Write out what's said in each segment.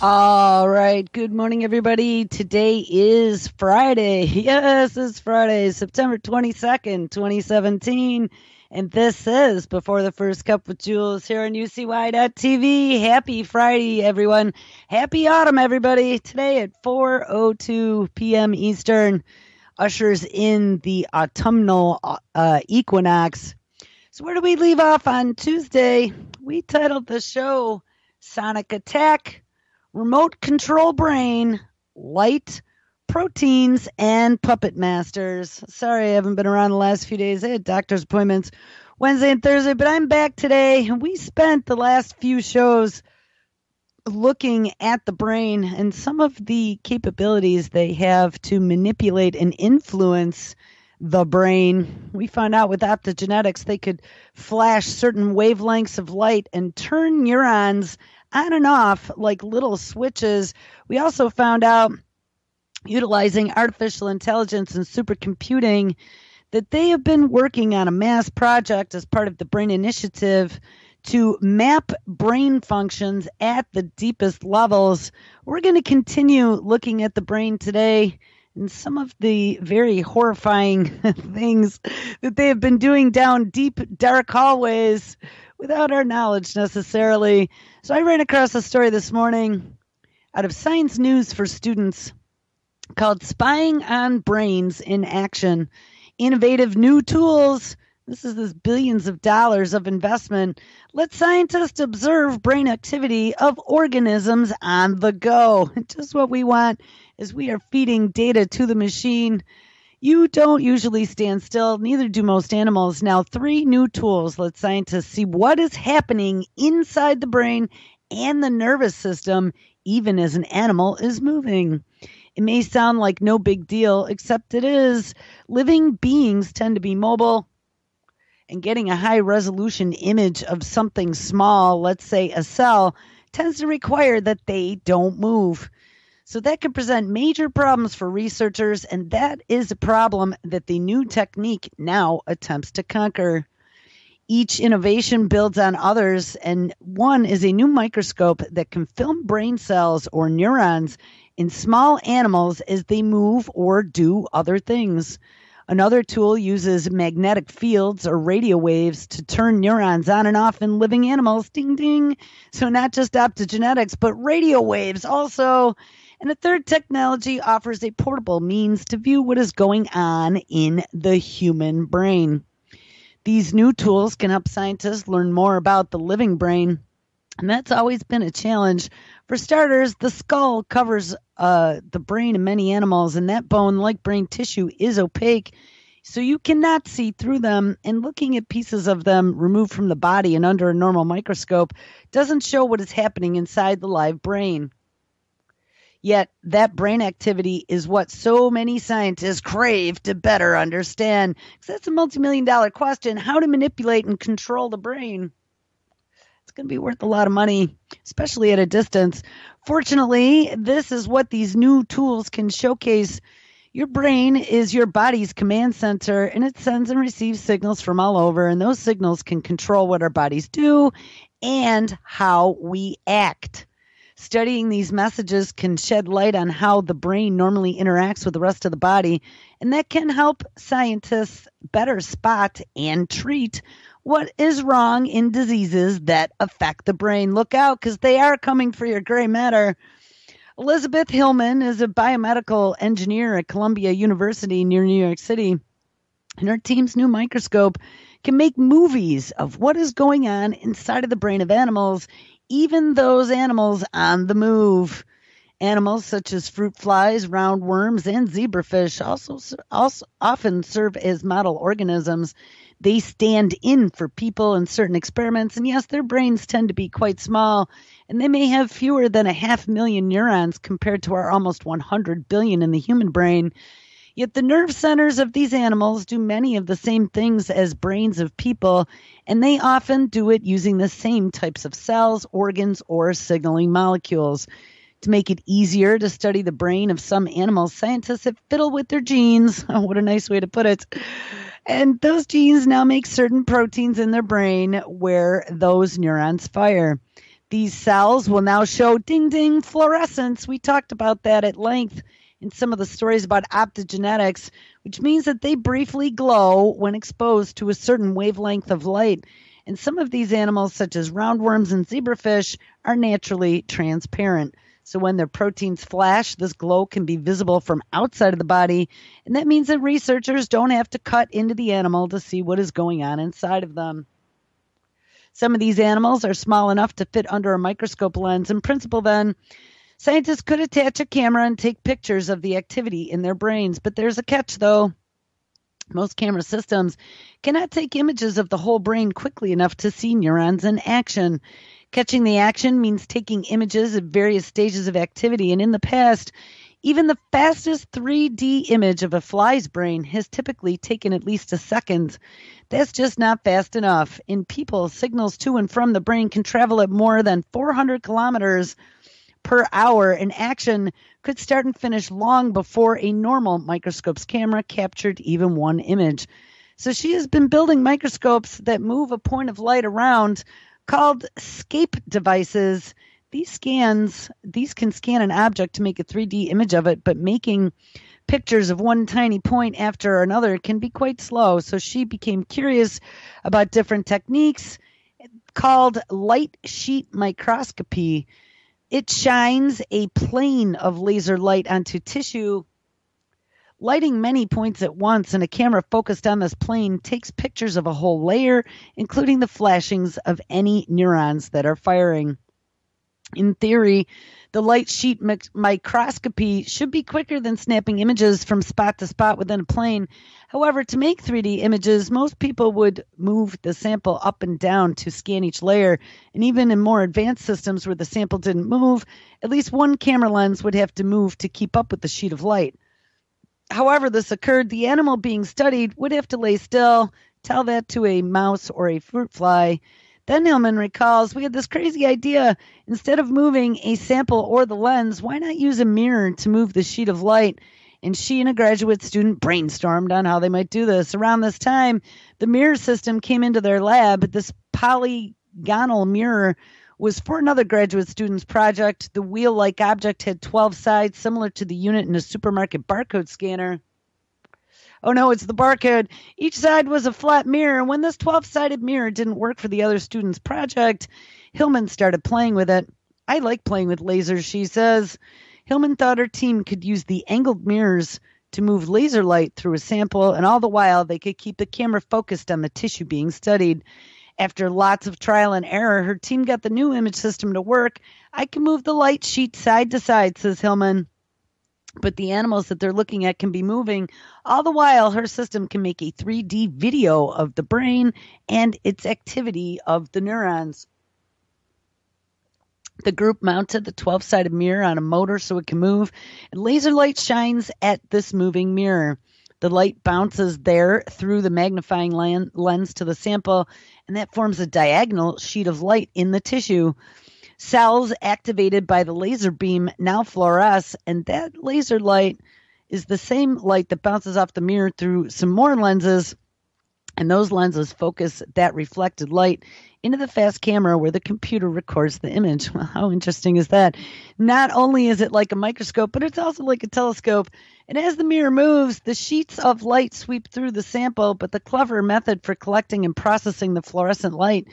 All right. Good morning, everybody. Today is Friday. Yes, it's Friday, September 22nd, 2017. And this is Before the First Cup with Jules here on UCY.TV. Happy Friday, everyone. Happy autumn, everybody. Today at 4:02 p.m. Eastern ushers in the autumnal equinox. So where do we leave off on Tuesday? We titled the show Sonic Attack, Remote Control Brain, Light, Proteins, and Puppet Masters. Sorry, I haven't been around the last few days. I had doctor's appointments Wednesday and Thursday, but I'm back today. We spent the last few shows looking at the brain and some of the capabilities they have to manipulate and influence the brain. We found out with optogenetics they could flash certain wavelengths of light and turn neurons on and off like little switches. We also found out, utilizing artificial intelligence and supercomputing, that they have been working on a mass project as part of the Brain Initiative to map brain functions at the deepest levels. We're going to continue looking at the brain today and some of the very horrifying things that they have been doing down deep, dark hallways without our knowledge necessarily. So I ran across a story this morning out of Science News for Students called Spying on Brains in Action, Innovative New Tools. This is this billions of dollars of investment. Let scientists observe brain activity of organisms on the go. Just what we want is we are feeding data to the machine. You don't usually stand still, neither do most animals. Now, 3 new tools let scientists see what is happening inside the brain and the nervous system, even as an animal is moving. It may sound like no big deal, except it is. Living beings tend to be mobile, and getting a high-resolution image of something small, let's say a cell, tends to require that they don't move. So that could present major problems for researchers, and that is a problem that the new technique now attempts to conquer. Each innovation builds on others, and one is a new microscope that can film brain cells or neurons in small animals as they move or do other things. Another tool uses magnetic fields or radio waves to turn neurons on and off in living animals. Ding, ding. So not just optogenetics, but radio waves also. And a third technology offers a portable means to view what is going on in the human brain. These new tools can help scientists learn more about the living brain, and that's always been a challenge. For starters, the skull covers the brain in many animals, and that bone, like brain tissue, is opaque, so you cannot see through them, and looking at pieces of them removed from the body and under a normal microscope doesn't show what is happening inside the live brain. Yet that brain activity is what so many scientists crave to better understand. Because that's a multi-million-dollar question, how to manipulate and control the brain. It's going to be worth a lot of money, especially at a distance. Fortunately, this is what these new tools can showcase. Your brain is your body's command center, and it sends and receives signals from all over, and those signals can control what our bodies do and how we act. Studying these messages can shed light on how the brain normally interacts with the rest of the body, and that can help scientists better spot and treat what is wrong in diseases that affect the brain. Look out, because they are coming for your gray matter. Elizabeth Hillman is a biomedical engineer at Columbia University near New York City, and her team's new microscope can make movies of what is going on inside of the brain of animals, even those animals on the move. Animals such as fruit flies, roundworms, and zebrafish also often serve as model organisms. They stand in for people in certain experiments, and yes, their brains tend to be quite small, and they may have fewer than 500,000 neurons compared to our almost 100 billion in the human brain. Yet the nerve centers of these animals do many of the same things as brains of people, and they often do it using the same types of cells, organs, or signaling molecules. To make it easier to study the brain of some animals, scientists have fiddled with their genes. Oh, what a nice way to put it. And those genes now make certain proteins in their brain where those neurons fire. These cells will now show ding ding fluorescence. We talked about that at length in some of the stories about optogenetics, which means that they briefly glow when exposed to a certain wavelength of light. And some of these animals, such as roundworms and zebrafish, are naturally transparent. So when their proteins flash, this glow can be visible from outside of the body, and that means that researchers don't have to cut into the animal to see what is going on inside of them. Some of these animals are small enough to fit under a microscope lens. In principle, then, scientists could attach a camera and take pictures of the activity in their brains. But there's a catch, though. Most camera systems cannot take images of the whole brain quickly enough to see neurons in action. Catching the action means taking images at various stages of activity. And in the past, even the fastest 3D image of a fly's brain has typically taken at least a second. That's just not fast enough. In people, signals to and from the brain can travel at more than 400 kilometers per hour, and action could start and finish long before a normal microscope's camera captured even one image. So she has been building microscopes that move a point of light around called scape devices. These can scan an object to make a 3D image of it, but making pictures of one tiny point after another can be quite slow. So she became curious about different techniques called light sheet microscopy. It shines a plane of laser light onto tissue, lighting many points at once, and a camera focused on this plane takes pictures of a whole layer, including the flashings of any neurons that are firing. In theory, the light sheet microscopy should be quicker than snapping images from spot to spot within a plane. However, to make 3D images, most people would move the sample up and down to scan each layer. And even in more advanced systems where the sample didn't move, at least one camera lens would have to move to keep up with the sheet of light. However this occurred, the animal being studied would have to lay still. Tell that to a mouse or a fruit fly. Then Hillman recalls, we had this crazy idea. Instead of moving a sample or the lens, why not use a mirror to move the sheet of light? And she and a graduate student brainstormed on how they might do this. Around this time, the mirror system came into their lab. This polygonal mirror was for another graduate student's project. The wheel-like object had 12 sides, similar to the unit in a supermarket barcode scanner. Oh no, it's the barcode. Each side was a flat mirror. When this 12-sided mirror didn't work for the other student's project, Hillman started playing with it. I like playing with lasers, she says. Hillman thought her team could use the angled mirrors to move laser light through a sample, and all the while they could keep the camera focused on the tissue being studied. After lots of trial and error, her team got the new image system to work. I can move the light sheet side to side, says Hillman. But the animals that they're looking at can be moving. All the while, her system can make a 3D video of the brain and its activity of the neurons. The group mounted the 12-sided mirror on a motor so it can move, and laser light shines at this moving mirror. The light bounces there through the magnifying lens to the sample, and that forms a diagonal sheet of light in the tissue. Cells activated by the laser beam now fluoresce, and that laser light is the same light that bounces off the mirror through some more lenses, and those lenses focus that reflected light into the fast camera where the computer records the image. Well, how interesting is that? Not only is it like a microscope, but it's also like a telescope. And as the mirror moves, the sheets of light sweep through the sample, but the clever method for collecting and processing the fluorescent light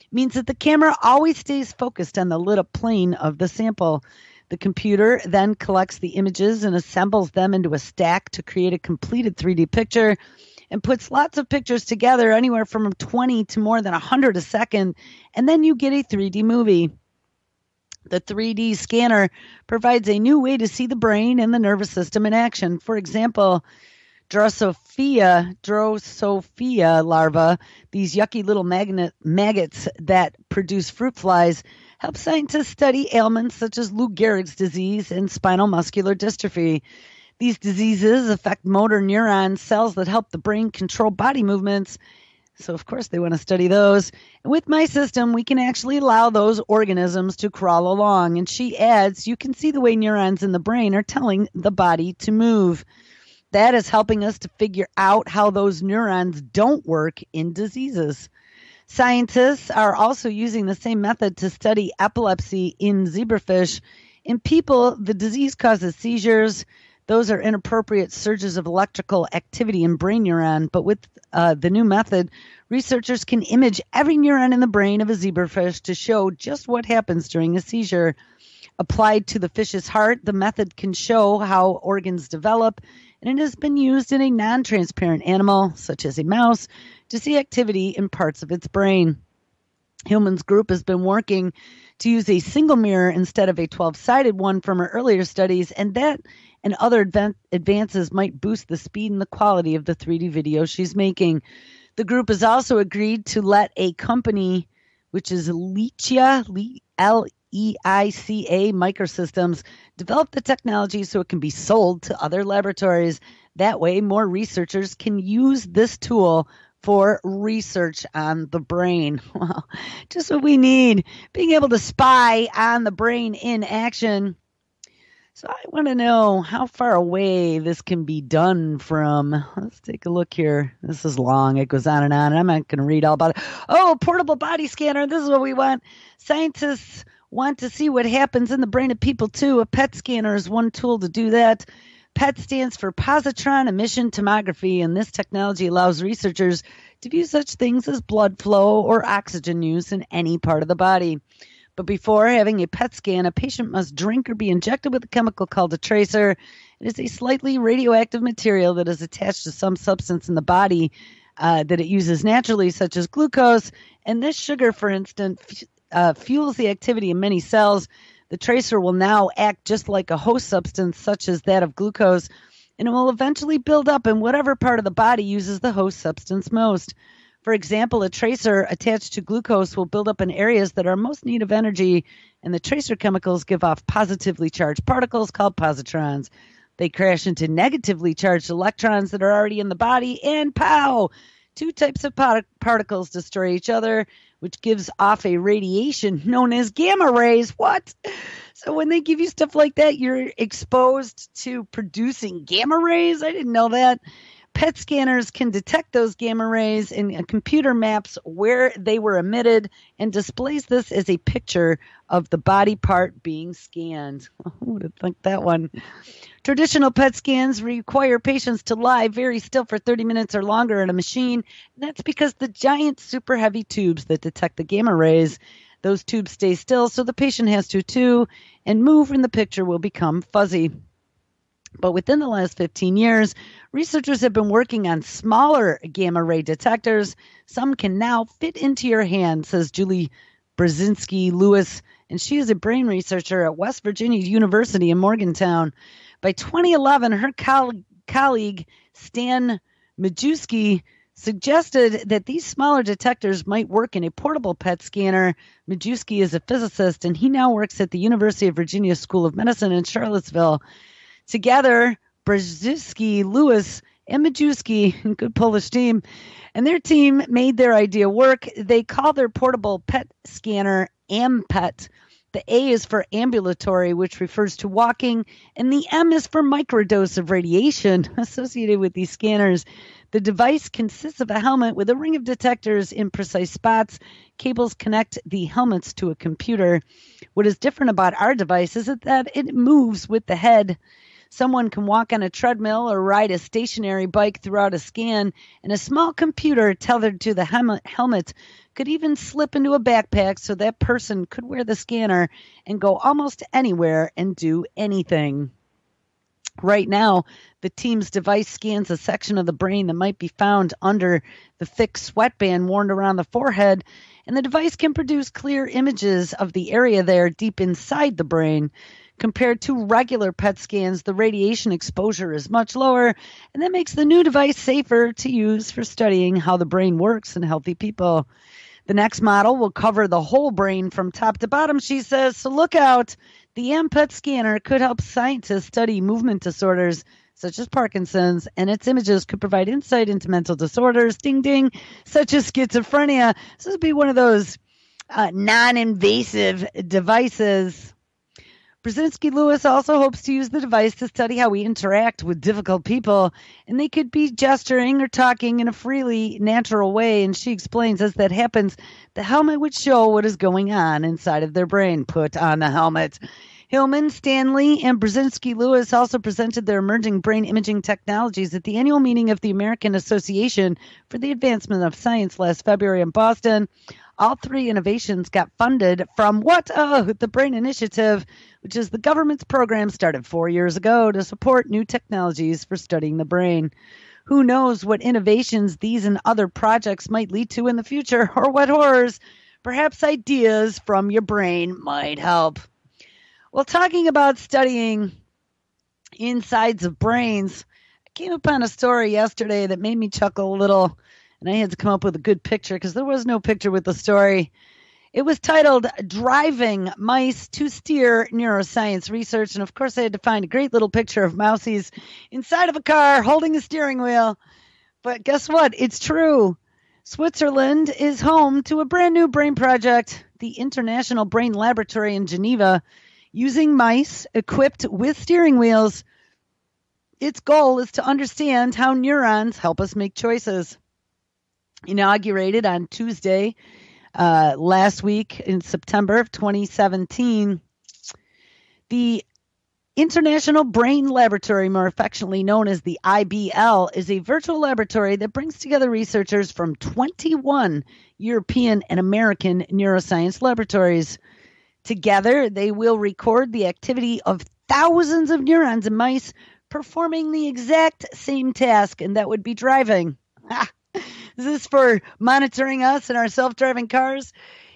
means that the camera always stays focused on the lit up plane of the sample. The computer then collects the images and assembles them into a stack to create a completed 3D picture, and puts lots of pictures together, anywhere from 20 to more than 100 a second, and then you get a 3D movie. The 3D scanner provides a new way to see the brain and the nervous system in action. For example, Drosophila larvae, these yucky little maggots that produce fruit flies, help scientists study ailments such as Lou Gehrig's disease and spinal muscular dystrophy. These diseases affect motor neuron cells that help the brain control body movements. So, of course, they want to study those. And with my system, we can actually allow those organisms to crawl along. And she adds, you can see the way neurons in the brain are telling the body to move. That is helping us to figure out how those neurons don't work in diseases. Scientists are also using the same method to study epilepsy in zebrafish. In people, the disease causes seizures. Those are inappropriate surges of electrical activity in brain neuron. But with the new method, researchers can image every neuron in the brain of a zebrafish to show just what happens during a seizure. Applied to the fish's heart, the method can show how organs develop, and it has been used in a non-transparent animal, such as a mouse, to see activity in parts of its brain. Hillman's group has been working to use a single mirror instead of a 12-sided one from her earlier studies, and that and other advances might boost the speed and the quality of the 3D video she's making. The group has also agreed to let a company, which is Leica, Leica Microsystems, develop the technology so it can be sold to other laboratories. That way, more researchers can use this tool for research on the brain. Well, just what we need, being able to spy on the brain in action. So I want to know how far away this can be done from. Let's take a look here. This is long. It goes on, and I'm not going to read all about it. Oh, portable body scanner. This is what we want. Scientists want to see what happens in the brain of people, too. A PET scanner is one tool to do that. PET stands for positron emission tomography, and this technology allows researchers to view such things as blood flow or oxygen use in any part of the body. But before having a PET scan, a patient must drink or be injected with a chemical called a tracer. It is a slightly radioactive material that is attached to some substance in the body that it uses naturally, such as glucose. And this sugar, for instance, fuels the activity in many cells. The tracer will now act just like a host substance, such as that of glucose, and it will eventually build up in whatever part of the body uses the host substance most. For example, a tracer attached to glucose will build up in areas that are most in need of energy, and the tracer chemicals give off positively charged particles called positrons. They crash into negatively charged electrons that are already in the body, and pow! Two types of particles destroy each other, which gives off a radiation known as gamma rays. What? So when they give you stuff like that, you're exposed to producing gamma rays? I didn't know that. PET scanners can detect those gamma rays, and a computer maps where they were emitted and displays this as a picture of the body part being scanned. Who would have thought that one? Traditional PET scans require patients to lie very still for 30 minutes or longer in a machine, and that's because the giant super heavy tubes that detect the gamma rays, those tubes stay still, so the patient has to too, and move and the picture will become fuzzy. But within the last 15 years, researchers have been working on smaller gamma ray detectors. Some can now fit into your hand, says Julie Brzezinski-Lewis, and she is a brain researcher at West Virginia University in Morgantown. By 2011, her colleague Stan Majewski suggested that these smaller detectors might work in a portable PET scanner. Majewski is a physicist, and he now works at the University of Virginia School of Medicine in Charlottesville. Together, Brzezinski, Lewis, and Majewski, good Polish team, and their team made their idea work. They call their portable PET scanner AMPET. The A is for ambulatory, which refers to walking, and the M is for microdose of radiation associated with these scanners. The device consists of a helmet with a ring of detectors in precise spots. Cables connect the helmets to a computer. What is different about our device is that it moves with the head. Someone can walk on a treadmill or ride a stationary bike throughout a scan, and a small computer tethered to the helmet could even slip into a backpack so that person could wear the scanner and go almost anywhere and do anything. Right now, the team's device scans a section of the brain that might be found under the thick sweatband worn around the forehead, and the device can produce clear images of the area there deep inside the brain. Compared to regular PET scans, the radiation exposure is much lower, and that makes the new device safer to use for studying how the brain works in healthy people. The next model will cover the whole brain from top to bottom, she says, so look out. The AMPET scanner could help scientists study movement disorders such as Parkinson's, and its images could provide insight into mental disorders, ding ding, such as schizophrenia. So this would be one of those non-invasive devices. Brzezinski Lewis also hopes to use the device to study how we interact with difficult people, and they could be gesturing or talking in a freely natural way. And she explains, as that happens, the helmet would show what is going on inside of their brain. Put on the helmet. Hillman, Stanley, and Brzezinski Lewis also presented their emerging brain imaging technologies at the annual meeting of the American Association for the Advancement of Science last February in Boston. All three innovations got funded from what? The Brain Initiative, which is the government's program started 4 years ago to support new technologies for studying the brain. Who knows what innovations these and other projects might lead to in the future, or what horrors? Perhaps ideas from your brain might help. Well, talking about studying insides of brains, I came upon a story yesterday that made me chuckle a little, and I had to come up with a good picture because there was no picture with the story. It was titled Driving Mice to Steer Neuroscience Research, and of course I had to find a great little picture of mousies inside of a car holding a steering wheel. But guess what? It's true. Switzerland is home to a brand new brain project, the International Brain Laboratory in Geneva, using mice equipped with steering wheels. Its goal is to understand how neurons help us make choices. Inaugurated on Tuesday last week in September of 2017, the International Brain Laboratory, more affectionately known as the IBL, is a virtual laboratory that brings together researchers from 21 European and American neuroscience laboratories. Together, they will record the activity of thousands of neurons in mice performing the exact same task, and that would be driving. Is this for monitoring us in our self-driving cars?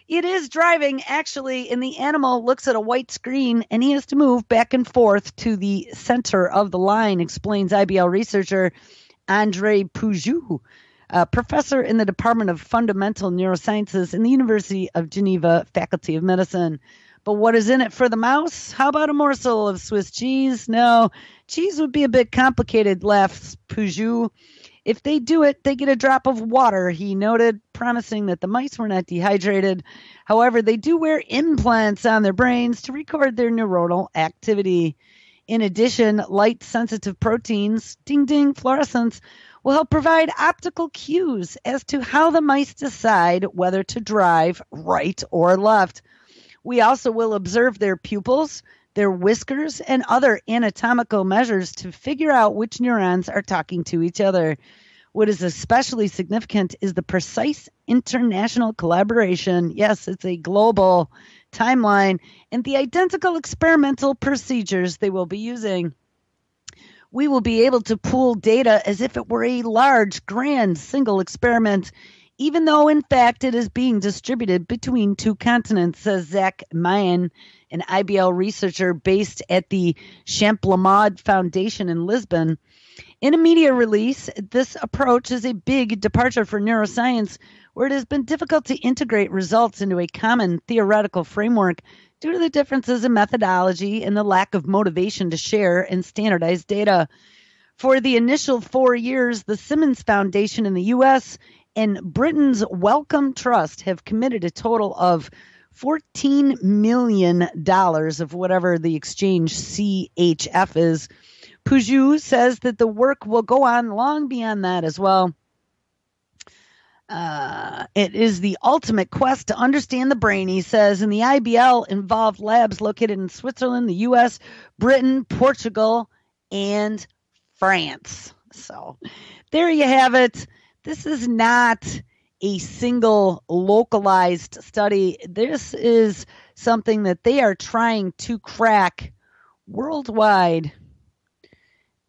It is driving, actually, and the animal looks at a white screen, and he has to move back and forth to the center of the line, explains IBL researcher André Poujou, a professor in the Department of Fundamental Neurosciences in the University of Geneva Faculty of Medicine. But what is in it for the mouse? How about a morsel of Swiss cheese? No, cheese would be a bit complicated, laughs Poujou. If they do it, they get a drop of water, he noted, promising that the mice were not dehydrated. However, they do wear implants on their brains to record their neuronal activity. In addition, light-sensitive proteins, ding-ding fluorescence, will help provide optical cues as to how the mice decide whether to drive right or left. We also will observe their pupils, their whiskers, and other anatomical measures to figure out which neurons are talking to each other. What is especially significant is the precise international collaboration. Yes, it's a global timeline, and the identical experimental procedures they will be using. We will be able to pool data as if it were a large, grand, single experiment, even though, in fact, it is being distributed between two continents, says Zach Mayen, an IBL researcher based at the Champlamade Foundation in Lisbon. In a media release, this approach is a big departure for neuroscience, where it has been difficult to integrate results into a common theoretical framework due to the differences in methodology and the lack of motivation to share and standardize data. For the initial 4 years, the Simmons Foundation in the U.S. and Britain's Wellcome Trust have committed a total of $14 million of whatever the exchange CHF is. Poujou says that the work will go on long beyond that as well. It is the ultimate quest to understand the brain, he says, and the IBL involved labs located in Switzerland, the U.S., Britain, Portugal, and France. So there you have it. This is not a single localized study. This is something that they are trying to crack worldwide.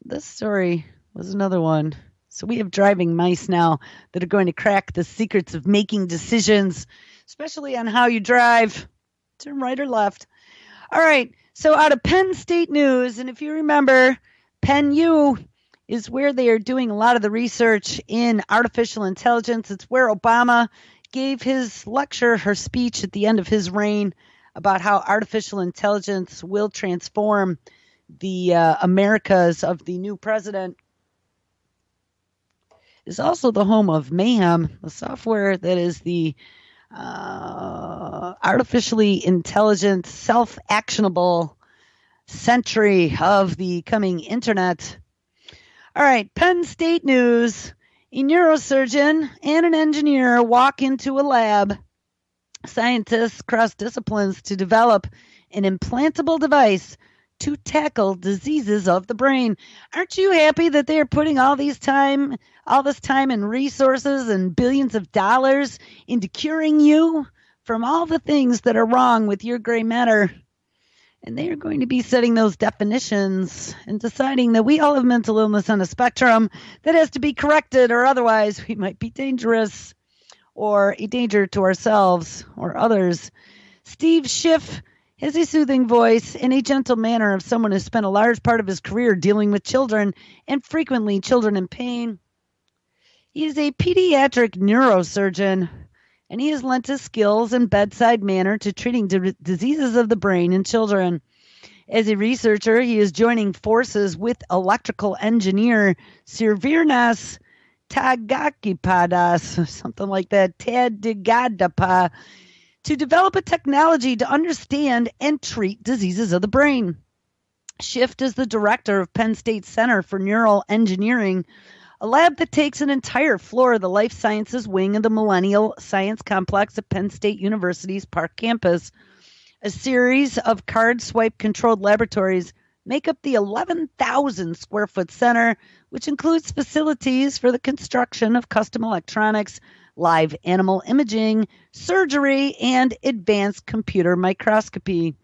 This story was another one. So we have driving mice now that are going to crack the secrets of making decisions, especially on how you drive, turn right or left. All right, so out of Penn State News, and if you remember, Penn U is where they are doing a lot of the research in artificial intelligence. It's where Obama gave his lecture, her speech at the end of his reign about how artificial intelligence will transform the Americas of the new president. Is also the home of Mayhem, the software that is the artificially intelligent, self-actionable century of the coming internet. All right, Penn State news. A neurosurgeon and an engineer walk into a lab. Scientists cross disciplines to develop an implantable device to tackle diseases of the brain. Aren't you happy that they are putting all this time and resources and billions of dollars into curing you from all the things that are wrong with your gray matter? And they are going to be setting those definitions and deciding that we all have mental illness on a spectrum that has to be corrected, or otherwise we might be dangerous or a danger to ourselves or others. Steve Schiff has a soothing voice and a gentle manner of someone who spent a large part of his career dealing with children, and frequently children in pain. He is a pediatric neurosurgeon, and he has lent his skills and bedside manner to treating diseases of the brain in children. As a researcher, he is joining forces with electrical engineer Sirvirnas Tagakipadas, something like that, Tadigadapa, to develop a technology to understand and treat diseases of the brain. Schiff is the director of Penn State Center for Neural Engineering, a lab that takes an entire floor of the life sciences wing of the Millennial Science Complex at Penn State University's Park campus. A series of card swipe controlled laboratories make up the 11,000 square foot center, which includes facilities for the construction of custom electronics, live animal imaging, surgery, and advanced computer microscopy.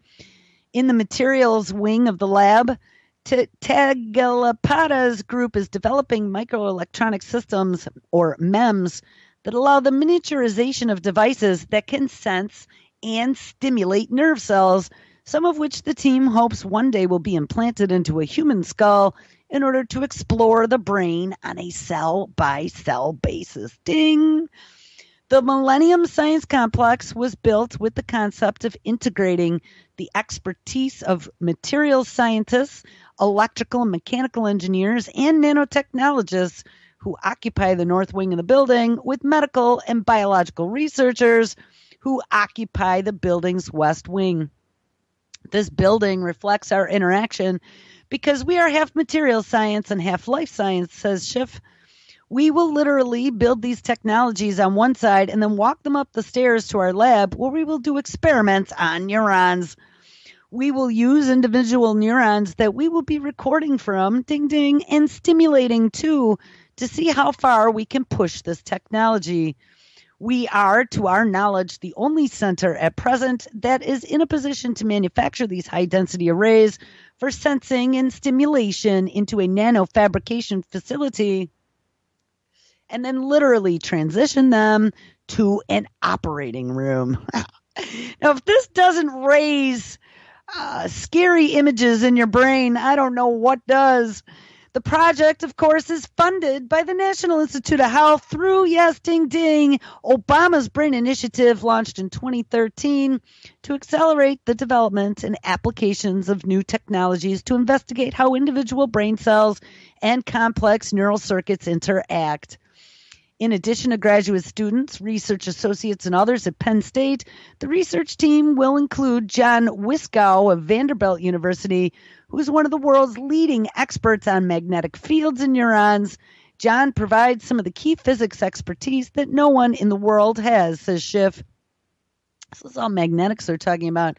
In the materials wing of the lab, Tagalapada's group is developing microelectronic systems, or MEMS, that allow the miniaturization of devices that can sense and stimulate nerve cells, some of which the team hopes one day will be implanted into a human skull in order to explore the brain on a cell-by-cell basis. Ding! The Millennium Science Complex was built with the concept of integrating the expertise of materials scientists, electrical and mechanical engineers, and nanotechnologists who occupy the north wing of the building with medical and biological researchers who occupy the building's west wing. This building reflects our interaction because we are half material science and half life science, says Schiff. We will literally build these technologies on one side and then walk them up the stairs to our lab where we will do experiments on neurons. We will use individual neurons that we will be recording from, ding ding, and stimulating too, to see how far we can push this technology. We are, to our knowledge, the only center at present that is in a position to manufacture these high-density arrays for sensing and stimulation into a nanofabrication facility, and then literally transition them to an operating room. Now, if this doesn't raise scary images in your brain, I don't know what does. The project, of course, is funded by the National Institute of Health through, yes, ding, ding, Obama's Brain Initiative, launched in 2013 to accelerate the development and applications of new technologies to investigate how individual brain cells and complex neural circuits interact. In addition to graduate students, research associates, and others at Penn State, the research team will include John Wiskow of Vanderbilt University, who is one of the world's leading experts on magnetic fields and neurons. John provides some of the key physics expertise that no one in the world has, says Schiff. This is all magnetics they're talking about.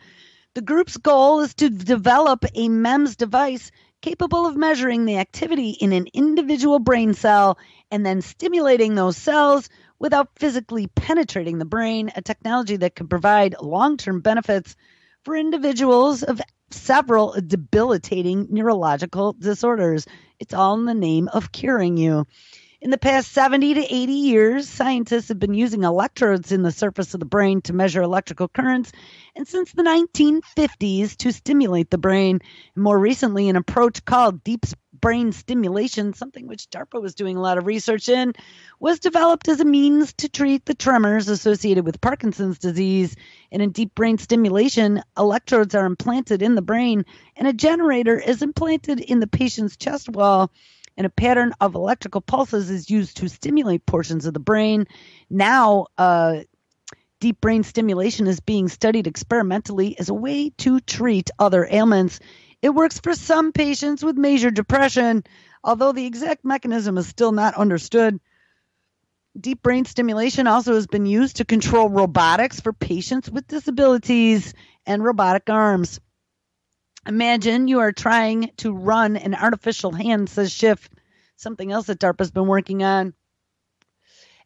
The group's goal is to develop a MEMS device capable of measuring the activity in an individual brain cell and then stimulating those cells without physically penetrating the brain, a technology that could provide long-term benefits for individuals of several debilitating neurological disorders. It's all in the name of curing you. In the past 70 to 80 years, scientists have been using electrodes in the surface of the brain to measure electrical currents, and since the 1950s to stimulate the brain. And more recently, an approach called deep brain stimulation, something which DARPA was doing a lot of research in, was developed as a means to treat the tremors associated with Parkinson's disease. And in deep brain stimulation, electrodes are implanted in the brain, and a generator is implanted in the patient's chest wall, and a pattern of electrical pulses is used to stimulate portions of the brain. Now, deep brain stimulation is being studied experimentally as a way to treat other ailments. It works for some patients with major depression, although the exact mechanism is still not understood. Deep brain stimulation also has been used to control robotics for patients with disabilities and robotic arms. Imagine you are trying to run an artificial hand, says Schiff, something else that DARPA's been working on.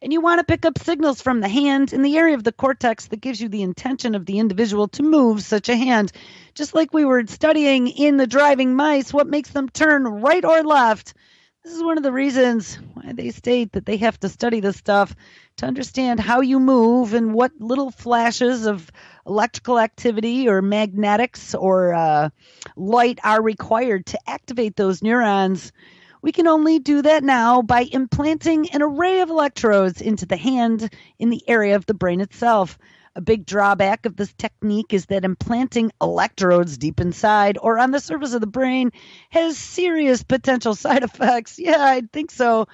And you want to pick up signals from the hand in the area of the cortex that gives you the intention of the individual to move such a hand. Just like we were studying in the driving mice, what makes them turn right or left. This is one of the reasons why they state that they have to study this stuff to understand how you move and what little flashes of electrical activity or magnetics or light are required to activate those neurons. We can only do that now by implanting an array of electrodes into the hand in the area of the brain itself. A big drawback of this technique is that implanting electrodes deep inside or on the surface of the brain has serious potential side effects. Yeah, I think so.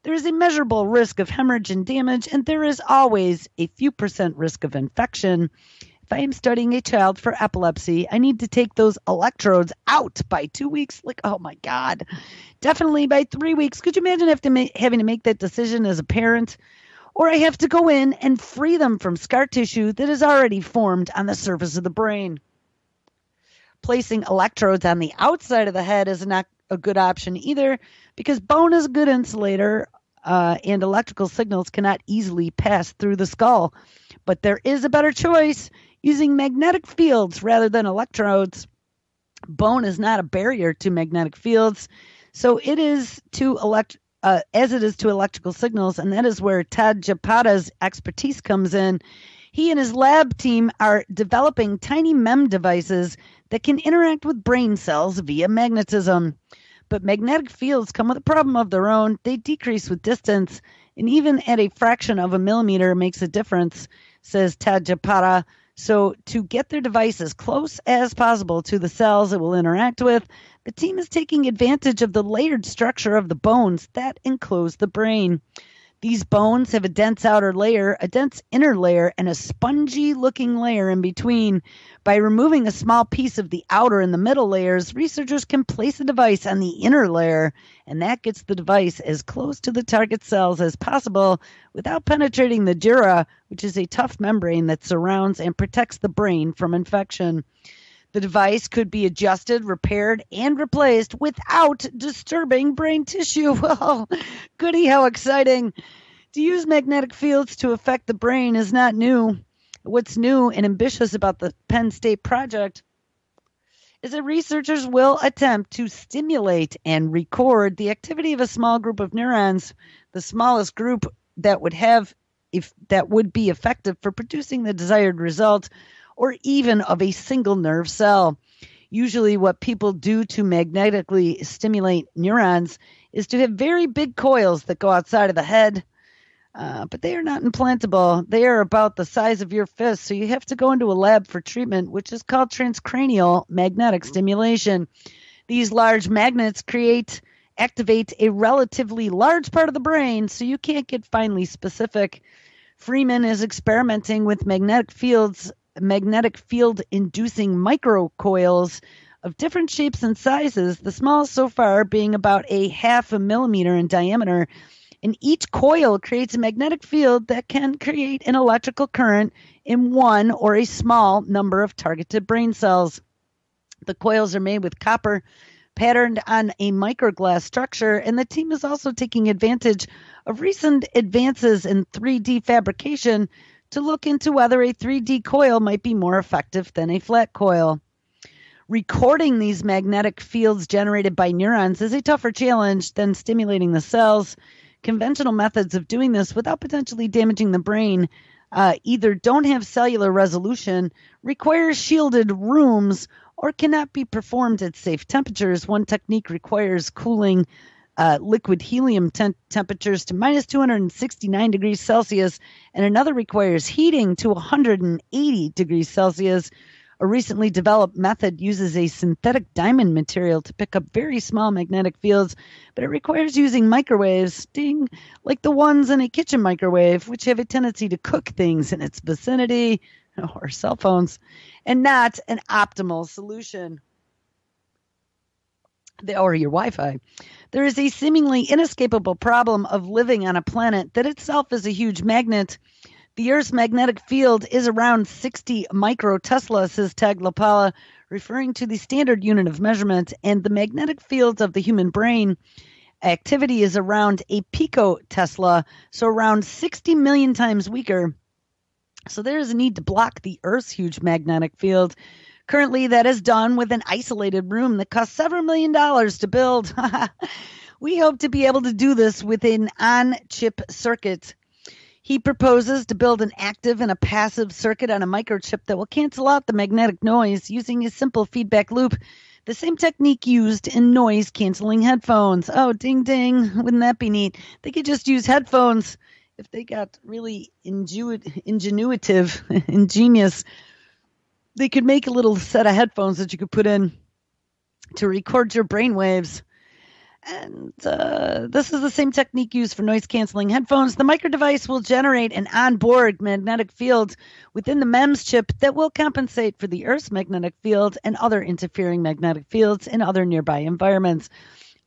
There is a measurable risk of hemorrhage and damage, and there is always a few % risk of infection. If I am studying a child for epilepsy, I need to take those electrodes out by 2 weeks. Like, oh my God. Definitely by 3 weeks. Could you imagine having to make that decision as a parent? Or I have to go in and free them from scar tissue that is already formed on the surface of the brain. Placing electrodes on the outside of the head is not a good option either, because bone is a good insulator and electrical signals cannot easily pass through the skull. But there is a better choice, using magnetic fields rather than electrodes. Bone is not a barrier to magnetic fields, so it is as it is to electrical signals, and that is where Todd Japata's expertise comes in. He and his lab team are developing tiny MEM devices that can interact with brain cells via magnetism. But magnetic fields come with a problem of their own. They decrease with distance, and even at a fraction of a millimeter makes a difference, says Todd Japata. So to get their device as close as possible to the cells it will interact with, the team is taking advantage of the layered structure of the bones that enclose the brain. These bones have a dense outer layer, a dense inner layer, and a spongy-looking layer in between. By removing a small piece of the outer and the middle layers, researchers can place a device on the inner layer, and that gets the device as close to the target cells as possible without penetrating the dura, which is a tough membrane that surrounds and protects the brain from infection. The device could be adjusted, repaired, and replaced without disturbing brain tissue. Well, goody, how exciting. To use magnetic fields to affect the brain is not new. What's new and ambitious about the Penn State project is that researchers will attempt to stimulate and record the activity of a small group of neurons, the smallest group that would be effective for producing the desired result, or even of a single nerve cell. Usually what people do to magnetically stimulate neurons is to have very big coils that go outside of the head, but they are not implantable. They are about the size of your fist, so you have to go into a lab for treatment, which is called transcranial magnetic stimulation. These large magnets activate a relatively large part of the brain, so you can't get finely specific. Freeman is experimenting with magnetic field inducing microcoils of different shapes and sizes, the smallest so far being about a 0.5 millimeter in diameter. And each coil creates a magnetic field that can create an electrical current in one or a small number of targeted brain cells. The coils are made with copper patterned on a microglass structure, and the team is also taking advantage of recent advances in 3D fabrication to look into whether a 3D coil might be more effective than a flat coil. Recording these magnetic fields generated by neurons is a tougher challenge than stimulating the cells. Conventional methods of doing this without potentially damaging the brain either don't have cellular resolution, require shielded rooms, or cannot be performed at safe temperatures. One technique requires cooling liquid helium temperatures to minus 269 degrees Celsius, and another requires heating to 180 degrees Celsius. A recently developed method uses a synthetic diamond material to pick up very small magnetic fields, but it requires using microwaves, ding, like the ones in a kitchen microwave, which have a tendency to cook things in its vicinity, or cell phones, and not an optimal solution. or your Wi-Fi. There is a seemingly inescapable problem of living on a planet that itself is a huge magnet. The Earth's magnetic field is around 60 microtesla, says Taglapala, referring to the standard unit of measurement, and the magnetic field of the human brain activity is around a picotesla, so around 60 million times weaker. So there is a need to block the Earth's huge magnetic field. Currently, that is done with an isolated room that costs several $million to build. We hope to be able to do this with an on-chip circuit. He proposes to build an active and a passive circuit on a microchip that will cancel out the magnetic noise using a simple feedback loop, the same technique used in noise-canceling headphones. Oh, ding, ding. Wouldn't that be neat? They could just use headphones if they got really ingenious. They could make a little set of headphones that you could put in to record your brainwaves. And this is the same technique used for noise-canceling headphones. The micro device will generate an onboard magnetic field within the MEMS chip that will compensate for the Earth's magnetic field and other interfering magnetic fields in other nearby environments.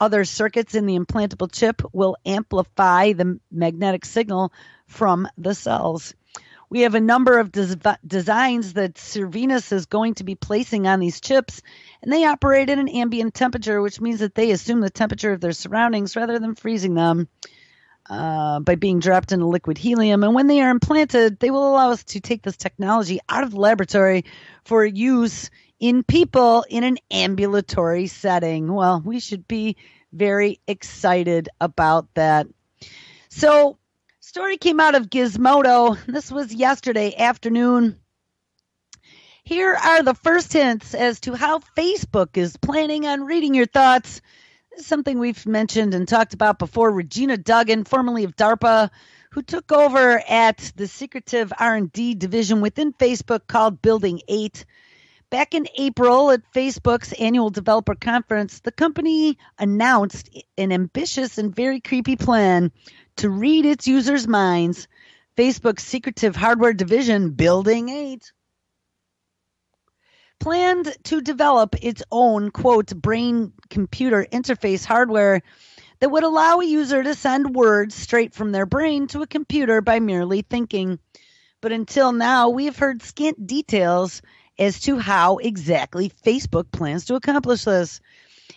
Other circuits in the implantable chip will amplify the magnetic signal from the cells. We have a number of designs that Cervenus is going to be placing on these chips, and they operate at an ambient temperature, which means that they assume the temperature of their surroundings rather than freezing them by being dropped into liquid helium. And when they are implanted, they will allow us to take this technology out of the laboratory for use in people in an ambulatory setting. Well, we should be very excited about that. So, story came out of Gizmodo. This was yesterday afternoon. Here are the first hints as to how Facebook is planning on reading your thoughts. This is something we've mentioned and talked about before. Regina Duggan, formerly of DARPA, who took over at the secretive R&D division within Facebook called Building 8. Back in April at Facebook's annual developer conference, the company announced an ambitious and very creepy plan to read its users' minds. Facebook's secretive hardware division, Building 8, planned to develop its own, quote, brain-computer interface hardware that would allow a user to send words straight from their brain to a computer by merely thinking. But until now, we have heard scant details as to how exactly Facebook plans to accomplish this.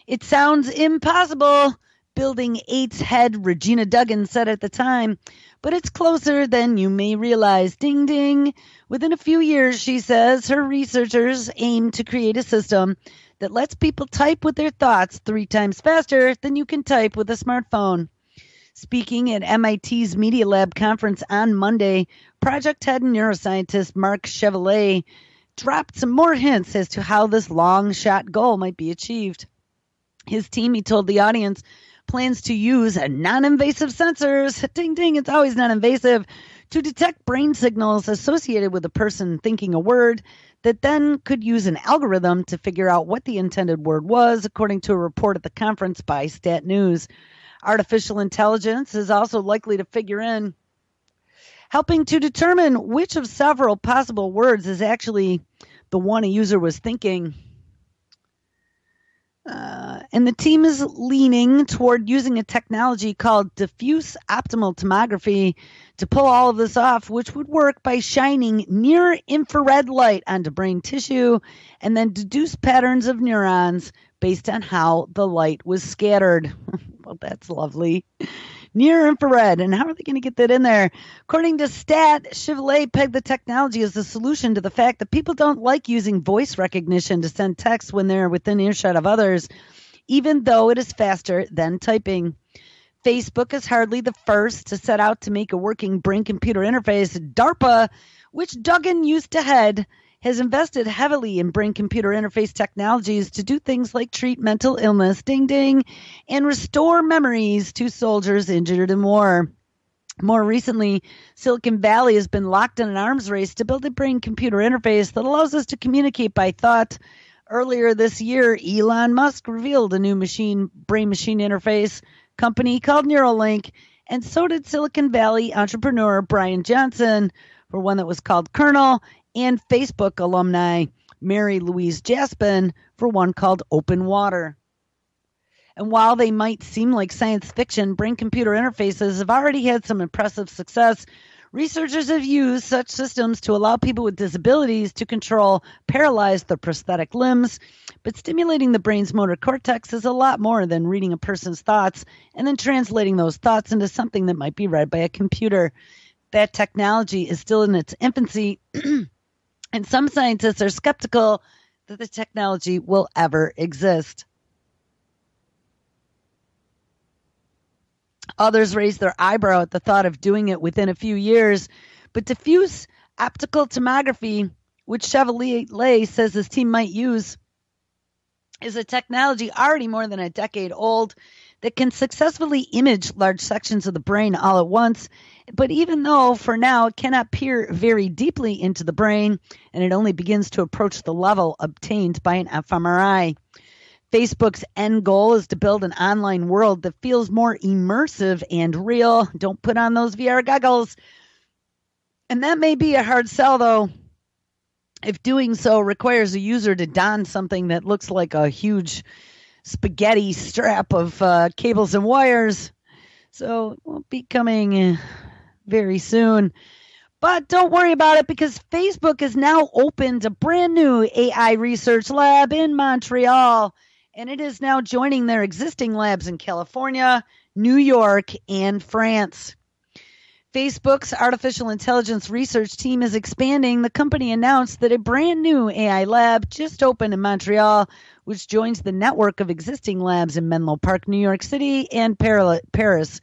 It sounds impossible, Building 8's head Regina Duggan said at the time, but it's closer than you may realize. Ding, ding. Within a few years, she says, her researchers aim to create a system that lets people type with their thoughts 3 times faster than you can type with a smartphone. Speaking at MIT's Media Lab conference on Monday, project head and neuroscientist Mark Chevalier dropped some more hints as to how this long-shot goal might be achieved. His team, he told the audience, plans to use non-invasive sensors, ding ding, it's always non-invasive, to detect brain signals associated with a person thinking a word that then could use an algorithm to figure out what the intended word was, according to a report at the conference by Stat News. Artificial intelligence is also likely to figure in, helping to determine which of several possible words is actually the one a user was thinking. And the team is leaning toward using a technology called diffuse optical tomography to pull all of this off, which would work by shining near-infrared light onto brain tissue and then deduce patterns of neurons based on how the light was scattered. Well, that's lovely. Near-infrared, and how are they going to get that in there? According to Stat, Chevalier pegged the technology as a solution to the fact that people don't like using voice recognition to send text when they're within earshot of others, even though it is faster than typing. Facebook is hardly the first to set out to make a working brain-computer interface. DARPA, which Duggan used to head, has invested heavily in brain-computer interface technologies to do things like treat mental illness, ding ding, and restore memories to soldiers injured in war. More recently, Silicon Valley has been locked in an arms race to build a brain-computer interface that allows us to communicate by thought. Earlier this year, Elon Musk revealed a new brain-machine interface company called Neuralink, and so did Silicon Valley entrepreneur Brian Johnson for one that was called Kernel, and Facebook alumni Mary Louise Jaspin for one called Open Water. And while they might seem like science fiction, brain-computer interfaces have already had some impressive success. Researchers have used such systems to allow people with disabilities to control paralyzed or prosthetic limbs. But stimulating the brain's motor cortex is a lot more than reading a person's thoughts and then translating those thoughts into something that might be read by a computer. That technology is still in its infancy, and some scientists are skeptical that the technology will ever exist. Others raise their eyebrow at the thought of doing it within a few years, but diffuse optical tomography, which Chevalier says his team might use, is a technology already more than a decade old that can successfully image large sections of the brain all at once. But even though for now it cannot peer very deeply into the brain, and it only begins to approach the level obtained by an fMRI. Facebook's end goal is to build an online world that feels more immersive and real. Don't put on those VR goggles. And that may be a hard sell, though, if doing so requires a user to don something that looks like a huge spaghetti strap of cables and wires. So it won't be coming very soon. But don't worry about it, because Facebook has now opened a brand new AI research lab in Montreal. And it is now joining their existing labs in California, New York, and France. Facebook's artificial intelligence research team is expanding. The company announced that a brand new AI lab just opened in Montreal, which joins the network of existing labs in Menlo Park, New York City, and Paris.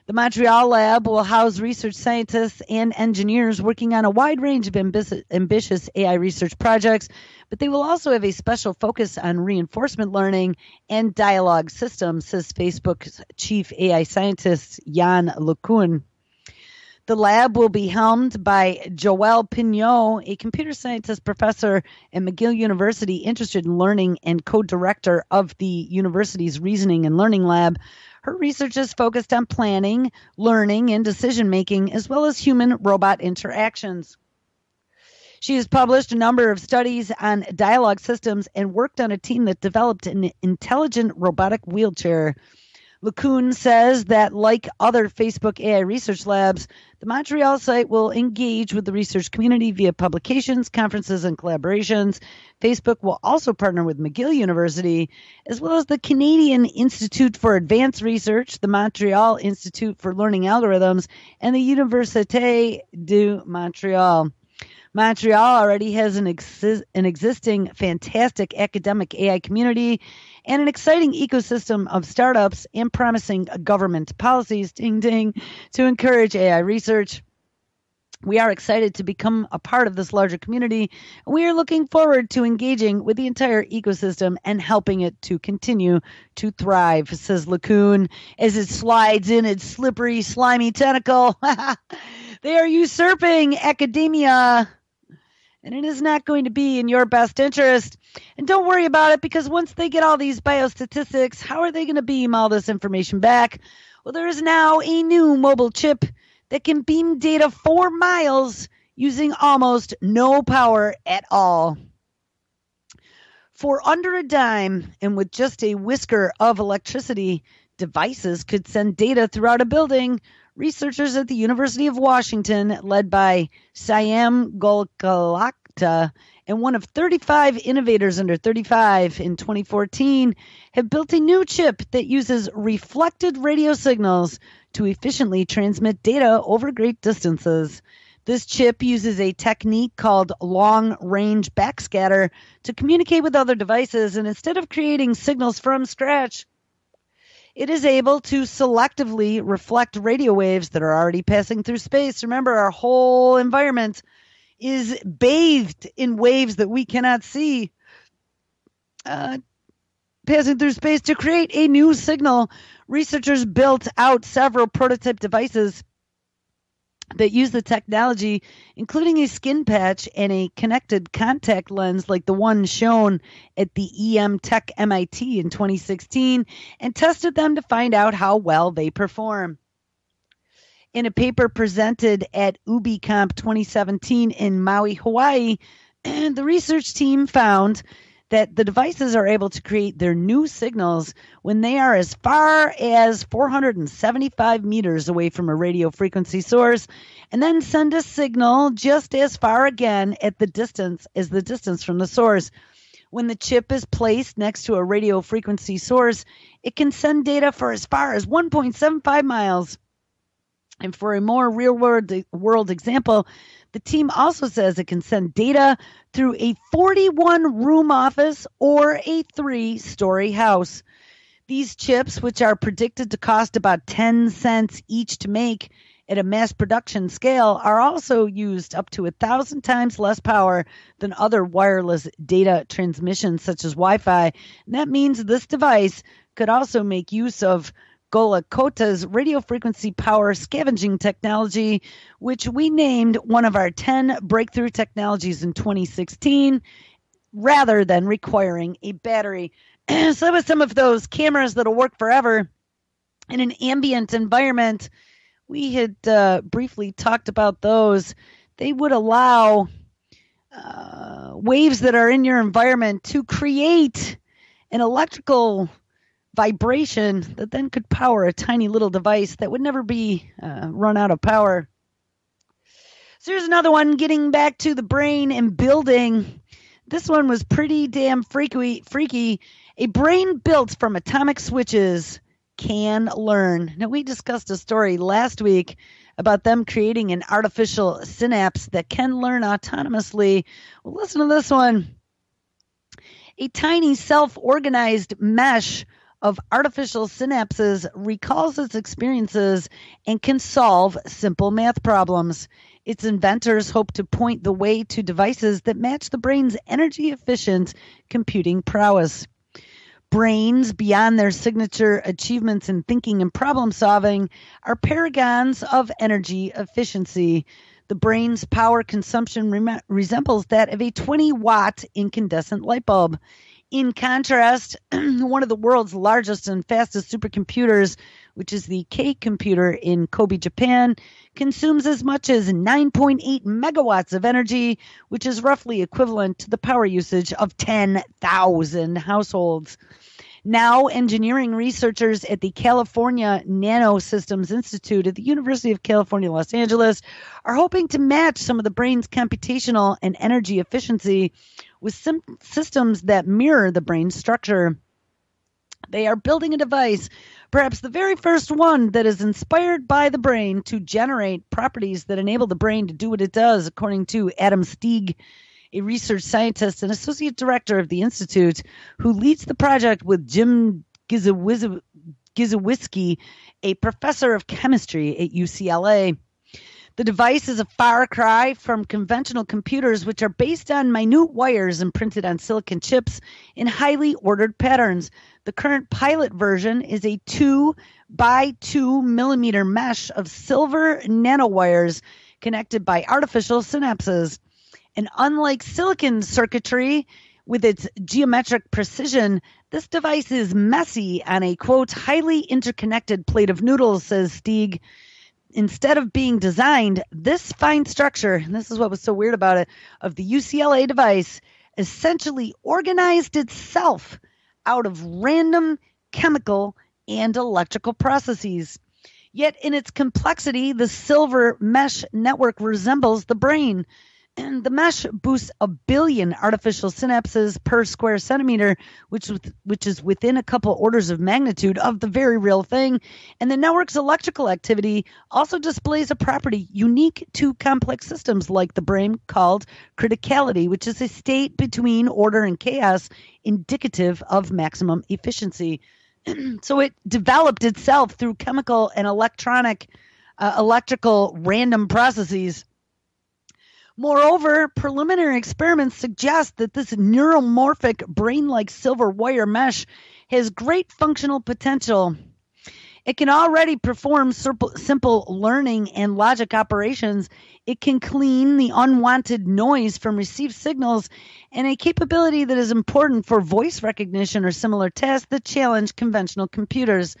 The Montreal lab will house research scientists and engineers working on a wide range of ambitious AI research projects, but they will also have a special focus on reinforcement learning and dialogue systems, says Facebook's chief AI scientist, Yann LeCun. The lab will be helmed by Joël Pignot, a computer scientist professor at McGill University interested in learning and co-director of the university's Reasoning and Learning Lab. Her research is focused on planning, learning, and decision-making, as well as human-robot interactions. She has published a number of studies on dialogue systems and worked on a team that developed an intelligent robotic wheelchair. LeCun says that, like other Facebook AI research labs, the Montreal site will engage with the research community via publications, conferences, and collaborations. Facebook will also partner with McGill University, as well as the Canadian Institute for Advanced Research, the Montreal Institute for Learning Algorithms, and the Université de Montréal. Montreal already has an existing fantastic academic AI community and an exciting ecosystem of startups and promising government policies, ding ding, to encourage AI research. We are excited to become a part of this larger community, and we are looking forward to engaging with the entire ecosystem and helping it to continue to thrive, says LeCun, as it slides in its slippery, slimy tentacle. They are usurping academia, and it is not going to be in your best interest. And don't worry about it, because once they get all these biostatistics, how are they going to beam all this information back? Well, there is now a new mobile chip that can beam data 4 miles using almost no power at all. For under a dime and with just a whisker of electricity, devices could send data throughout a building. Researchers at the University of Washington, led by Siam Golkalakta, and one of 35 innovators under 35 in 2014, have built a new chip that uses reflected radio signals to efficiently transmit data over great distances. This chip uses a technique called long-range backscatter to communicate with other devices, and instead of creating signals from scratch, it is able to selectively reflect radio waves that are already passing through space. Remember, our whole environment is bathed in waves that we cannot see, passing through space. To create a new signal, researchers built out several prototype devices that use the technology, including a skin patch and a connected contact lens like the one shown at the EM Tech MIT in 2016, and tested them to find out how well they perform. In a paper presented at UbiComp 2017 in Maui, Hawaii, the research team found that the devices are able to create their new signals when they are as far as 475 meters away from a radio frequency source, and then send a signal just as far again at the distance from the source. When the chip is placed next to a radio frequency source, it can send data for as far as 1.75 miles. And for a more real-world example, the team also says it can send data through a 41-room office or a 3-story house. These chips, which are predicted to cost about 10 cents each to make at a mass production scale, are also used up to 1,000 times less power than other wireless data transmissions such as Wi-Fi. And that means this device could also make use of Golakota's radio frequency power scavenging technology, which we named one of our 10 breakthrough technologies in 2016, rather than requiring a battery. So with some of those cameras that'll work forever in an ambient environment, we had briefly talked about those. They would allow waves that are in your environment to create an electrical vibration that then could power a tiny little device that would never be run out of power. So here's another one, getting back to the brain and building. This one was pretty damn freaky. A brain built from atomic switches can learn. Now, we discussed a story last week about them creating an artificial synapse that can learn autonomously. Well, listen to this one. A tiny self-organized mesh of artificial synapses recalls its experiences and can solve simple math problems. Its inventors hope to point the way to devices that match the brain's energy-efficient computing prowess. Brains, beyond their signature achievements in thinking and problem solving, are paragons of energy efficiency. The brain's power consumption resembles that of a 20-watt incandescent light bulb. In contrast, one of the world's largest and fastest supercomputers, which is the K computer in Kobe, Japan, consumes as much as 9.8 megawatts of energy, which is roughly equivalent to the power usage of 10,000 households. Now, engineering researchers at the California Nanosystems Institute at the University of California, Los Angeles, are hoping to match some of the brain's computational and energy efficiency with systems that mirror the brain's structure. They are building a device, perhaps the very first one, that is inspired by the brain to generate properties that enable the brain to do what it does, according to Adam Stieg, a research scientist and associate director of the Institute, who leads the project with Jim Gizowiski, a professor of chemistry at UCLA. The device is a far cry from conventional computers, which are based on minute wires imprinted on silicon chips in highly ordered patterns. The current pilot version is a 2 by 2 millimeter mesh of silver nanowires connected by artificial synapses. And unlike silicon circuitry with its geometric precision, this device is messy on a, quote, highly interconnected plate of noodles, says Stieg. Instead of being designed, this fine structure, and this is what was so weird about it, of the UCLA device, essentially organized itself out of random chemical and electrical processes. Yet in its complexity, the silver mesh network resembles the brain. And the mesh boosts 1 billion artificial synapses per square centimeter, which is within a couple orders of magnitude of the very real thing. And the network's electrical activity also displays a property unique to complex systems like the brain called criticality, which is a state between order and chaos indicative of maximum efficiency. So it developed itself through chemical and electrical random processes. Moreover, preliminary experiments suggest that this neuromorphic brain-like silver wire mesh has great functional potential. It can already perform simple learning and logic operations. It can clean the unwanted noise from received signals, and a capability that is important for voice recognition or similar tasks that challenge conventional computers.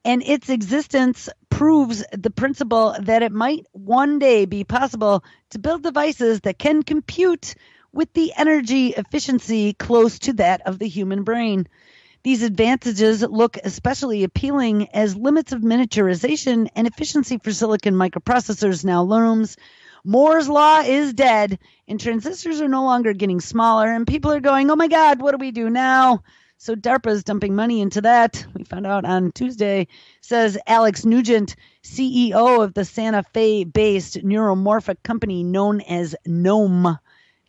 And its existence proves the principle that it might one day be possible to build devices that can compute with the energy efficiency close to that of the human brain. These advantages look especially appealing as limits of miniaturization and efficiency for silicon microprocessors now looms. Moore's law is dead, and transistors are no longer getting smaller, and people are going, oh my God, what do we do now? So DARPA is dumping money into that. We found out on Tuesday, says Alex Nugent, CEO of the Santa Fe-based neuromorphic company known as KNOWM,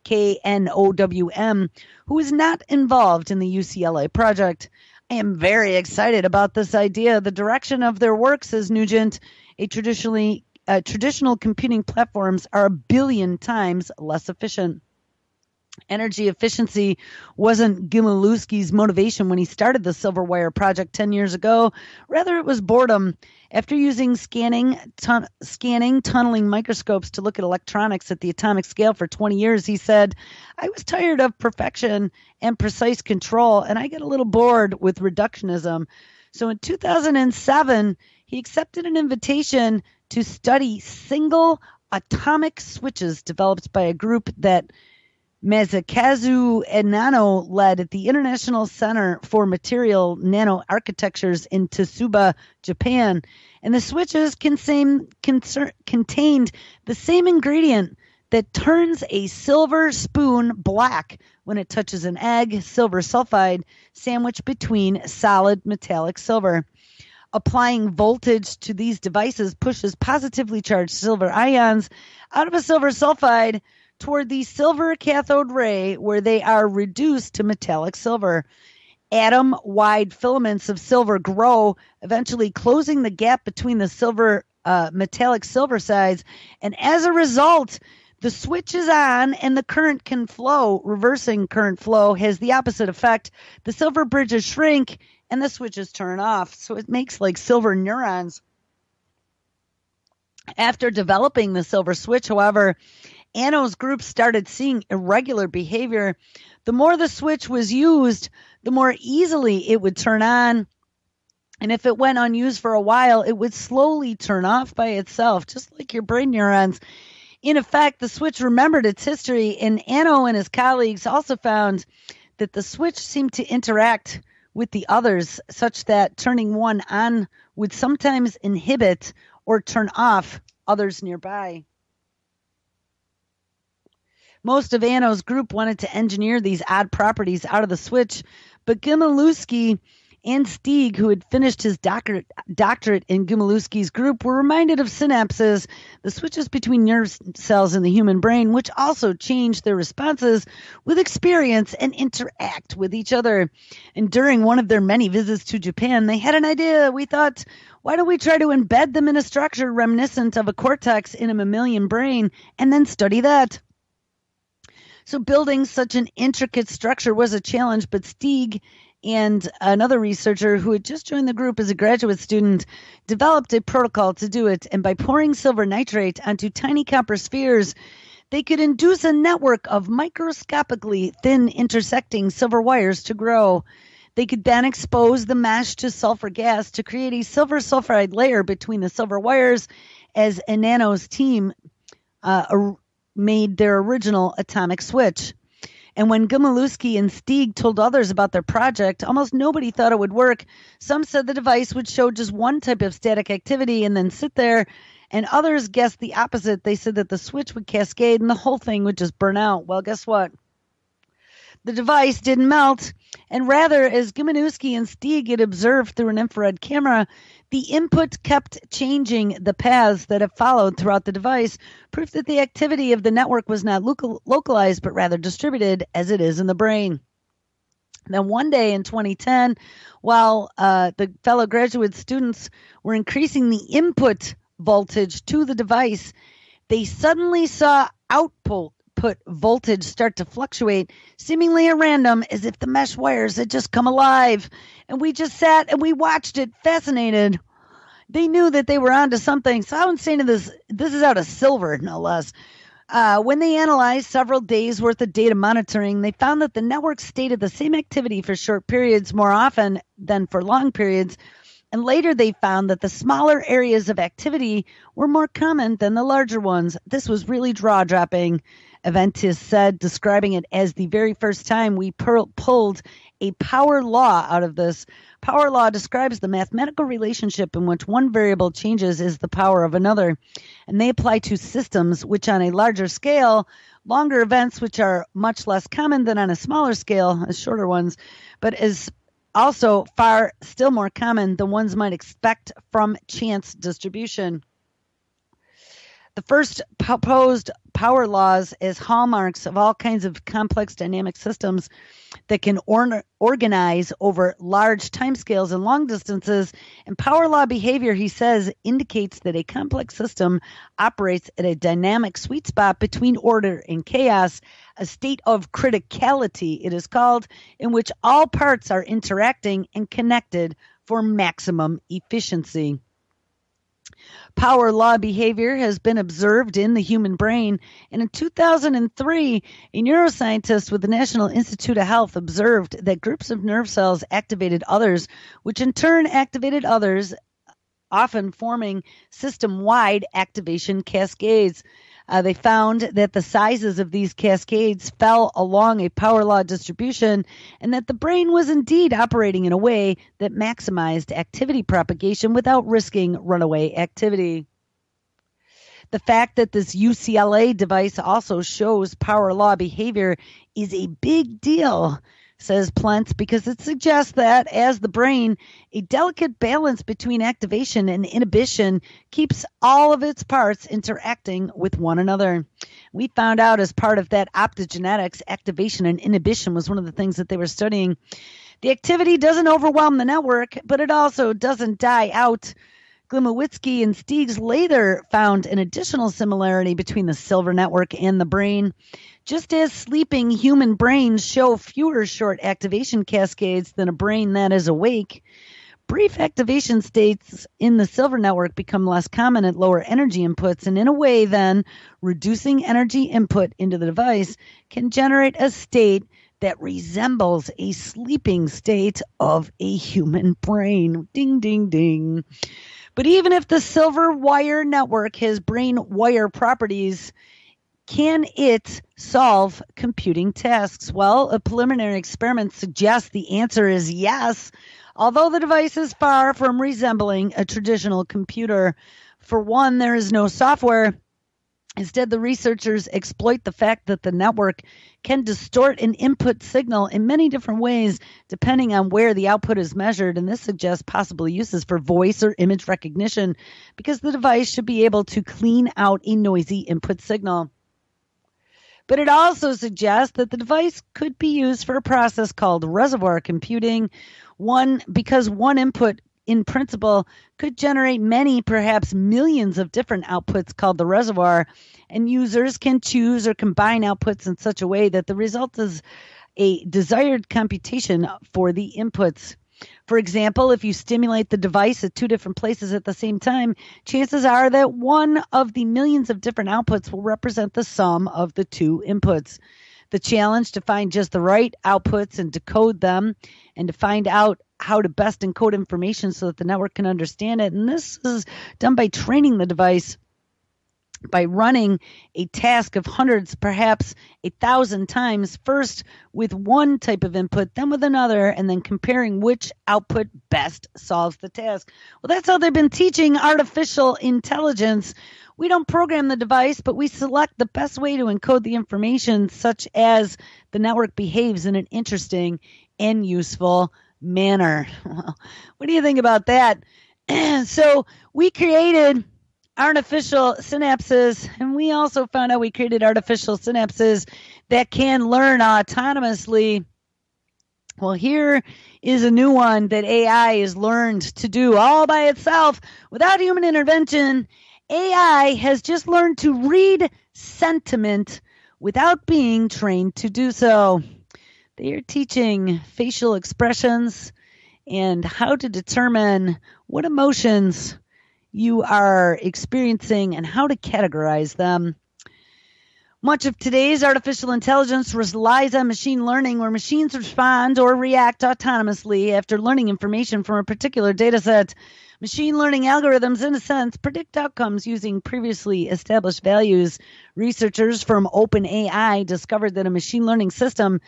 KNOWM, who is not involved in the UCLA project. I am very excited about this idea. The direction of their work, says Nugent, traditional computing platforms are 1 billion times less efficient. Energy efficiency wasn't Gimulewski's motivation when he started the Silverwire project 10 years ago. Rather, it was boredom. After using scanning, tunneling microscopes to look at electronics at the atomic scale for 20 years, he said, I was tired of perfection and precise control, and I get a little bored with reductionism. So in 2007, he accepted an invitation to study single atomic switches developed by a group that Masakazu Enano led at the International Center for Material Nano-Architectures in Tsukuba, Japan. And the switches contained the same ingredient that turns a silver spoon black when it touches an egg, silver sulfide, sandwiched between solid metallic silver. Applying voltage to these devices pushes positively charged silver ions out of a silver sulfide toward the silver cathode ray, where they are reduced to metallic silver. Atom-wide filaments of silver grow, eventually closing the gap between the silver metallic silver sides, and as a result, the switch is on and the current can flow. Reversing current flow has the opposite effect. The silver bridges shrink and the switches turn off, so it makes like silver neurons. After developing the silver switch, however, Anno's group started seeing irregular behavior. The more the switch was used, the more easily it would turn on. And if it went unused for a while, it would slowly turn off by itself, just like your brain neurons. In effect, the switch remembered its history, and Anno and his colleagues also found that the switch seemed to interact with the others, such that turning one on would sometimes inhibit or turn off others nearby. Most of Anno's group wanted to engineer these odd properties out of the switch, but Gimulewski and Stieg, who had finished his doctorate in Gimulewski's group, were reminded of synapses, the switches between nerve cells in the human brain, which also change their responses with experience and interact with each other. And during one of their many visits to Japan, they had an idea. We thought, why don't we try to embed them in a structure reminiscent of a cortex in a mammalian brain and then study that? So building such an intricate structure was a challenge, but Stieg and another researcher who had just joined the group as a graduate student developed a protocol to do it. And by pouring silver nitrate onto tiny copper spheres, they could induce a network of microscopically thin intersecting silver wires to grow. They could then expose the mesh to sulfur gas to create a silver sulfide layer between the silver wires, as Enano's team made their original atomic switch. And when Gimulewski and Stieg told others about their project, almost nobody thought it would work. Some said the device would show just one type of static activity and then sit there, and others guessed the opposite. They said that the switch would cascade and the whole thing would just burn out. Well, guess what? The device didn't melt, and rather, as Gimulewski and Stieg had observed through an infrared camera, the input kept changing the paths that it followed throughout the device, proof that the activity of the network was not localized, but rather distributed as it is in the brain. Then one day in 2010, while the fellow graduate students were increasing the input voltage to the device, they suddenly saw output voltage start to fluctuate, seemingly at random, as if the mesh wires had just come alive. And we just sat and we watched it, fascinated. They knew that they were onto something. So I was saying to this is out of silver, no less. When they analyzed several days worth of data monitoring, they found that the network stated the same activity for short periods more often than for long periods. And later they found that the smaller areas of activity were more common than the larger ones. This was really jaw-dropping, Aventis said, describing it as the very first time we pulled a power law out of this. Power law describes the mathematical relationship in which one variable changes is the power of another. And they apply to systems which on a larger scale, longer events which are much less common than on a smaller scale, as shorter ones, but is also far still more common than ones might expect from chance distribution. The first proposed power laws as hallmarks of all kinds of complex dynamic systems that can organize over large timescales and long distances. And power law behavior, he says, indicates that a complex system operates at a dynamic sweet spot between order and chaos, a state of criticality, it is called, in which all parts are interacting and connected for maximum efficiency. Power law behavior has been observed in the human brain, and in 2003, a neuroscientist with the National Institute of Health observed that groups of nerve cells activated others, which in turn activated others, often forming system-wide activation cascades. They found that the sizes of these cascades fell along a power law distribution and that the brain was indeed operating in a way that maximized activity propagation without risking runaway activity. The fact that this UCLA device also shows power law behavior is a big deal, says Plentz, because it suggests that, as the brain, a delicate balance between activation and inhibition keeps all of its parts interacting with one another. We found out as part of that optogenetics, activation and inhibition was one of the things that they were studying. The activity doesn't overwhelm the network, but it also doesn't die out. Glimowitsky and Stiegs later found an additional similarity between the silver network and the brain. Just as sleeping human brains show fewer short activation cascades than a brain that is awake, brief activation states in the silver network become less common at lower energy inputs, and in a way then, reducing energy input into the device can generate a state that resembles a sleeping state of a human brain. Ding, ding, ding. But even if the silver wire network has brain wire properties, can it solve computing tasks? Well, a preliminary experiment suggests the answer is yes, although the device is far from resembling a traditional computer. For one, there is no software. Instead, the researchers exploit the fact that the network can distort an input signal in many different ways depending on where the output is measured, and this suggests possible uses for voice or image recognition because the device should be able to clean out a noisy input signal. But it also suggests that the device could be used for a process called reservoir computing, because one input in principle could generate many, perhaps millions of different outputs called the reservoir, and users can choose or combine outputs in such a way that the result is a desired computation for the inputs. For example, if you stimulate the device at two different places at the same time, chances are that one of the millions of different outputs will represent the sum of the two inputs. The challenge to find just the right outputs and decode them, and to find out how to best encode information so that the network can understand it. And this is done by training the device by running a task of hundreds, perhaps 1,000 times, first with one type of input, then with another, and then comparing which output best solves the task. Well, that's how they've been teaching artificial intelligence. We don't program the device, but we select the best way to encode the information, such as the network behaves in an interesting and useful manner. Well, what do you think about that? So we created artificial synapses, and we also found out we created artificial synapses that can learn autonomously. Well, here is a new one that AI is learned to do all by itself without human intervention. AI has just learned to read sentiment without being trained to do so. They are teaching facial expressions and how to determine what emotions you are experiencing and how to categorize them. Much of today's artificial intelligence relies on machine learning, where machines respond or react autonomously after learning information from a particular data set. Machine learning algorithms, in a sense, predict outcomes using previously established values. Researchers from OpenAI discovered that a machine learning system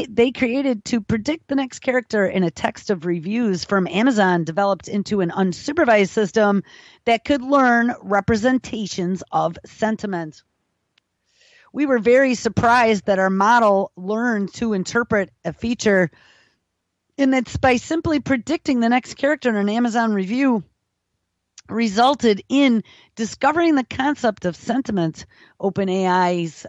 they created to predict the next character in a text of reviews from Amazon developed into an unsupervised system that could learn representations of sentiment. We were very surprised that our model learned to interpret a feature, and that's by simply predicting the next character in an Amazon review resulted in discovering the concept of sentiment. OpenAI's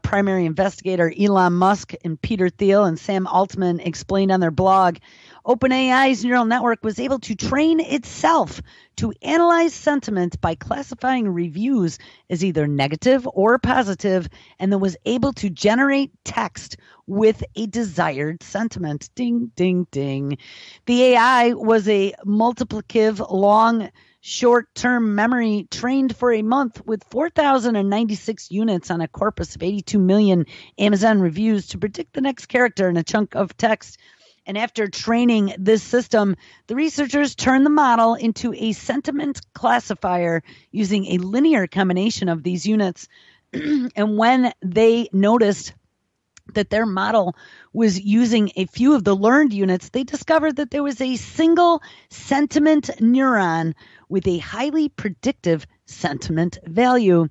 primary investigator Elon Musk and Peter Thiel and Sam Altman explained on their blog, OpenAI's neural network was able to train itself to analyze sentiment by classifying reviews as either negative or positive, and then was able to generate text with a desired sentiment. Ding, ding, ding. The AI was a multiplicative, long, short-term memory trained for a month with 4,096 units on a corpus of 82 million Amazon reviews to predict the next character in a chunk of text. And after training this system, the researchers turned the model into a sentiment classifier using a linear combination of these units. And when they noticed that their model was using a few of the learned units, they discovered that there was a single sentiment neuron with a highly predictive sentiment value.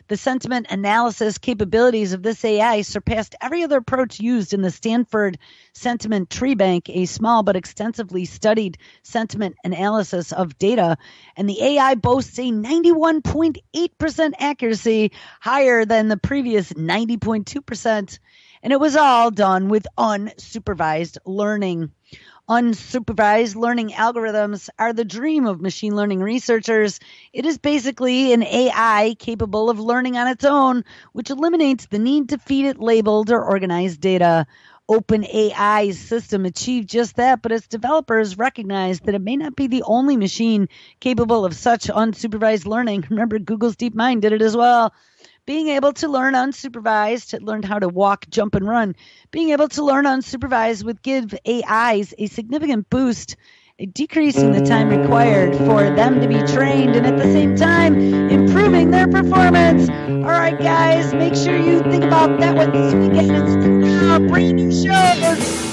The sentiment analysis capabilities of this AI surpassed every other approach used in the Stanford Sentiment Tree Bank, a small but extensively studied sentiment analysis of data. And the AI boasts a 91.8% accuracy, higher than the previous 90.2%. And it was all done with unsupervised learning. Unsupervised learning algorithms are the dream of machine learning researchers. It is basically an AI capable of learning on its own, which eliminates the need to feed it labeled or organized data. OpenAI's system achieved just that, but its developers recognized that it may not be the only machine capable of such unsupervised learning. Remember, Google's DeepMind did it as well. Being able to learn unsupervised, it learned how to walk, jump, and run. Being able to learn unsupervised would give AIs a significant boost, decreasing the time required for them to be trained, and at the same time, improving their performance. All right, guys, make sure you think about that one this weekend and stick around. Brand new shows